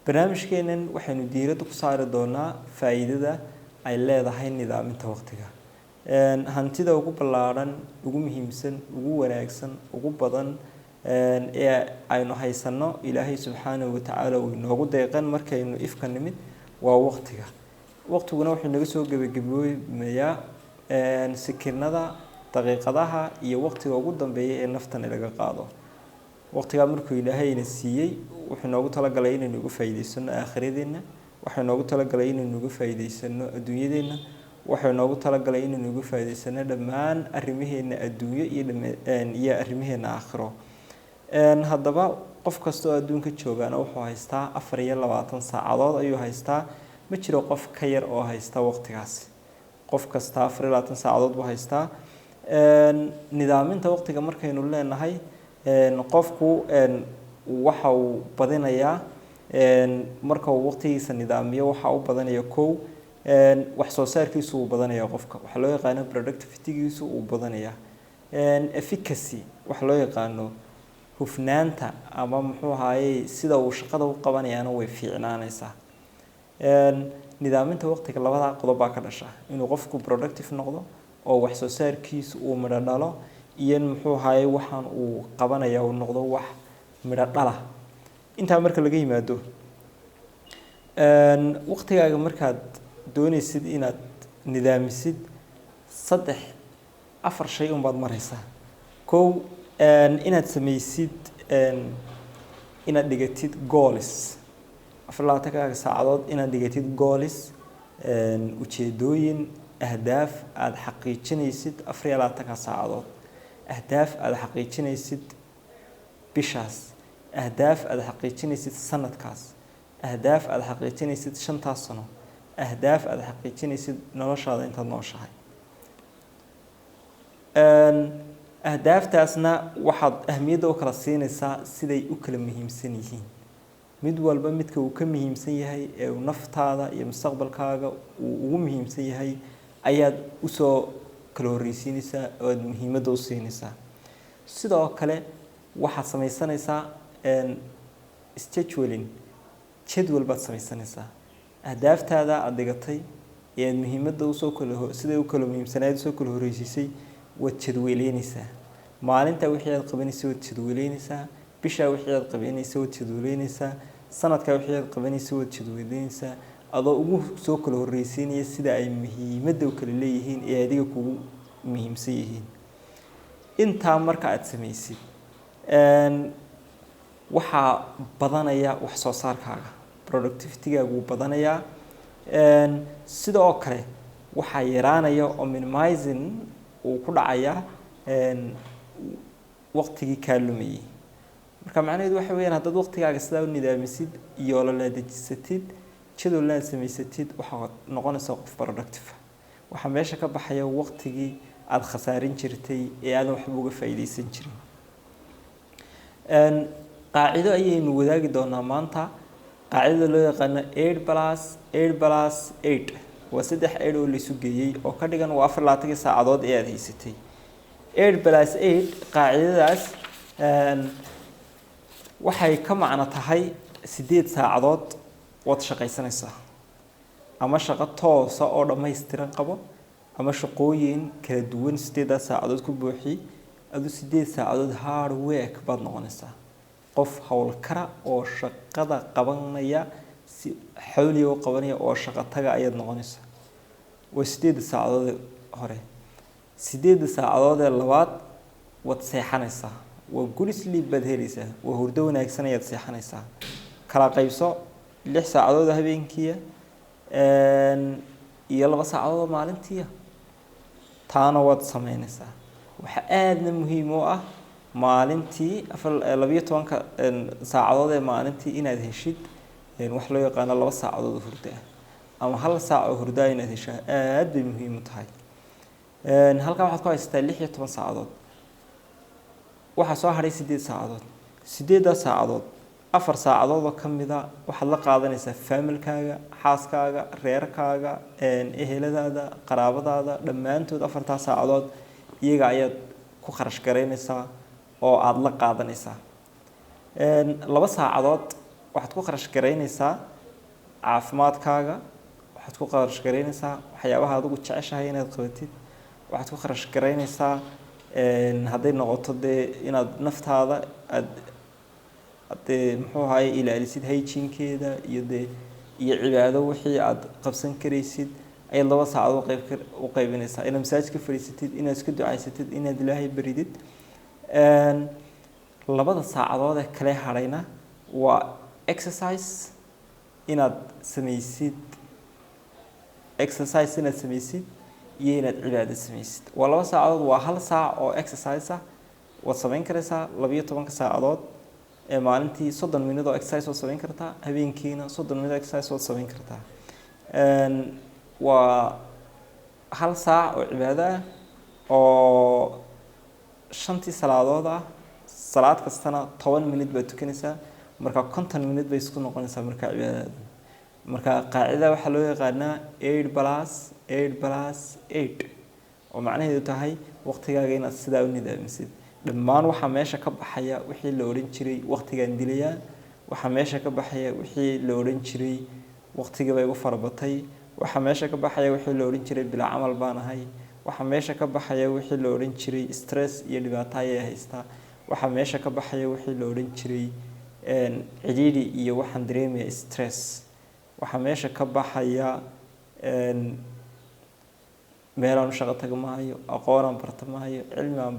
barnaamijkeenan waxaynu diiradda ku saari doonaa faa'iidada ay leedahay nidaaminta waqtiga. Hantida ugu ballaaran, ugu muhiimsan, ugu wanaagsan, ugu badan ee aynu haysano Ilaahay subxaanahu wa ta'ala uu inoogu deeqan markaynu ifka nimid waa waqtiga. Waqtiguna wuxuu naga soo gabagaboobayaa sikinada, daqiiqadaha iyo waqtiga ugu dambeeya ee naftan laga qaado. Waqtiga markuu Ilaahayna siiyay wuxuu noogu talagalay inaynu uga faa'iideysano aakhiradeenna, wuxuu noogu talagalay inaynu uga faa'iideysano adduunyadeena, wuxuu noogu talagalay inaynu uga faa'iideysano dhammaan arrimaheena adduunyo iyo arrimaheena aakhiro. Haddaba qof kasta oo adduunka joogana wuxuu haystaa 24 saacadood ayuu haystaa. Ma jiro qof ka yar oo haysta waqtigaas. Qof kasta 24 saacadood buu haystaa. Nidaaminta waqtiga markaynu leenahay qofku waxa uu badinayaa marka uu waqtigiisa nidaamiyo waxa uu badanayaa kow wax soo saarkiisu uu badanayaa qofka waxa loo yaqaan productivity-giisu uu badanayaa efficacy waxa loo yaqaan hufnaanta ama muxuu ahaayay sida uu shaqada u qabanayaana way fiicnaanaysaa. Nidaaminta waqtiga labada qodob baa ka dhasha inuu qofku productive noqdo oo wax soo saarkiisu uu midho dhalo iyo muxuu ahaayay waxaan uu qabanayaa uu noqdo wax midho dhala. Inta marka laga yimaado waqtigaaga markaad doonaysid inaad nidaamisid 3-4 shay un baad maraysaa. Kow inaad samaysid inaad dhigatid goals 24 saacadood inaad dhigatid goals ujeedooyin ahdaaf aad xaqiijinaysid 24 saacadood ahdaaf aad xaqiijinaysid bishaas ahdaaf aad xaqiijinaysid sanadkaas ahdaaf aad xaqiijinaysid 5 sano ahdaaf aad xaqiijinaysid noloshaada inta nooshahay. ahdaaftaasna waxaad ahmiyadda u kala siinaysaa siday u kala muhiimsan yihiin. mid walba midka uu ka muhiimsan yahay ee naftaada iyo mustaqbalkaaga uu ugu muhiimsan yahay ayaad u soo kala horeysiinaysaa oo aad muhiimadda u siinaysaa. sidoo kale waxaad samaysanaysaa scheduling jadwal baad samaysanaysaa. ahdaaftaada aad dhigatay ee aad muhiimadda u soo kala siday u kala muhiimsanayd soo kala horeysiisay waad jadwaleynaysaa. maalinta wixii aad qabanaysaa waad jadwaleynaysaa. bisha wixii aad qabanaysaa waad jadwaleynaysaa. sanadka wixii aad qabanaysaa waad jadwaleynaysaa. adoo ugu soo kala horeysiinaya sida ay muhiimadda u kala leeyihiin ee adiga kugu muhiimsan yihiin. intaa marka aad samaysid waxaa badanaya wax soo saarkaaga productivity-gaagu wuu badanayaa. sidoo kale waxaa yaraanaya oo minimizing uu ku dhacayaa waqtigii kaa lumayay. marka macnaheedu waxa weeyaan haddaad waqtigaaga sidaa u nidaamisid iyo la dejisatid jadwal aad samaysatid waxaad noqonaysaa qof productive. waxaa meesha ka baxaya waqtigii aad khasaarin jirtay ee aadan waxba uga faa'iideysan jirin. qaacido ayaynu wadaagi doonaa maanta. qaacidada loo yaqaan 8+8+8 waa 3 8 oo la isu geeyay oo ka dhigan waa 24 saacadood ee aad haysatay. 8+8 qaacidadaas waxay ka macno tahay 8 saacadood waad shaqaysanaysaa ama shaqo toos oo dhameystiran qabo ama shaqooyin kala duwan 8 saacadood ku buuxi adu 8 saacadood hard work baad noqonaysaa. qof hawl kara oo shaqada qabanaya si xawli oo qabanaya oo shaqo taga ayaad noqonaysaa. waa 8 saacadood hore. 8 saacadood labaad waad seexanaysaa. waa good sleep baad helaysaa. waa hurdo wanaagsan ayaad seexanaysaa. kala qaybso 6 saacadood habeenkii iyo 2 saacadood maalintii. taana waad sameynaysaa. waxa aadna muhiim u ah maalintii 12 saacadood ee maalintii inaad heshid wax loo yaqaan 2 saacadood hurdo ama 1 saac oo hurdo inaad heshaa aad bay muhiim u tahay. halka waxaad ku haysataa 16 saacadood. waxa soo haray 8 saacadood. 8 saacadood 4 saacadood oo kamida waxaad la qaadanaysaa familkaaga, xaaskaaga, reerkaaga, eheladaada, qaraabadaada dhammaantood 4 saacadood iyaga ayaad ku kharash gareynaysaa oo aad la qaadanaysaa. 2 saacadood waxaad ku kharash garaynaysaa caafimaadkaaga, waxaad ku kharash garaynaysaa waxyaabaha adigu jeceshahay inaad qabatid, waxaad ku kharash garaynaysaa hadday noqoto dee inaad naftaada dee muxuu ahaye ilaalisid hygiene-keeda iyo dee iyo cibaado wixii aad qabsan karaysid ayaad 2 saacadood u qaybinaysaa. inaad masaajidka fadhiisatid, inaad iska ducaysatid, inaad ilaahay baridid. 2 saacadood ee kale hadhayna waa exercise inaad samaysid iyo inaad cibaado samaysid. waa 2 saacadood, waa 1 saac oo exercise ah waad samayn karaysaa. 12 saacadood ee maalintii 30 minute oo exercise waad samayn kartaa, habeenkiina 30 minute exercise waad samayn kartaa. waa 1 saac oo cibaado ah oo 5 salaadood ah. salaad kastana 10 minute baad tukanaysaa, marka 50 minute bay isku noqonaysaa marka cibaadada. marka qaacida waxa loo yaqaanaa 8+8+8 oo macnaheedu tahay waqtigaaga inaad sidaa u nidaamisid. dhammaan waxa meesha ka baxaya wixii la oran jiray waqtigan dilaya, waxa meesha ka baxaya wixii la oran jiray waqtiga bay ugu farabatay, waxa meesha ka baxaya wixii la oran jiray bila amal baan ahay, waxa meesha ka baxaya wixii la oran jiray stress iyo dhibaato ay haystaa, waxa meesha ka baxaya wixii la oran jiray cidhiidhi iyo waxaan dareemayaa stress, waxa meesha ka baxaya meelaan shaqo taga maayo, aqoon aan barta maayo, cilmi aan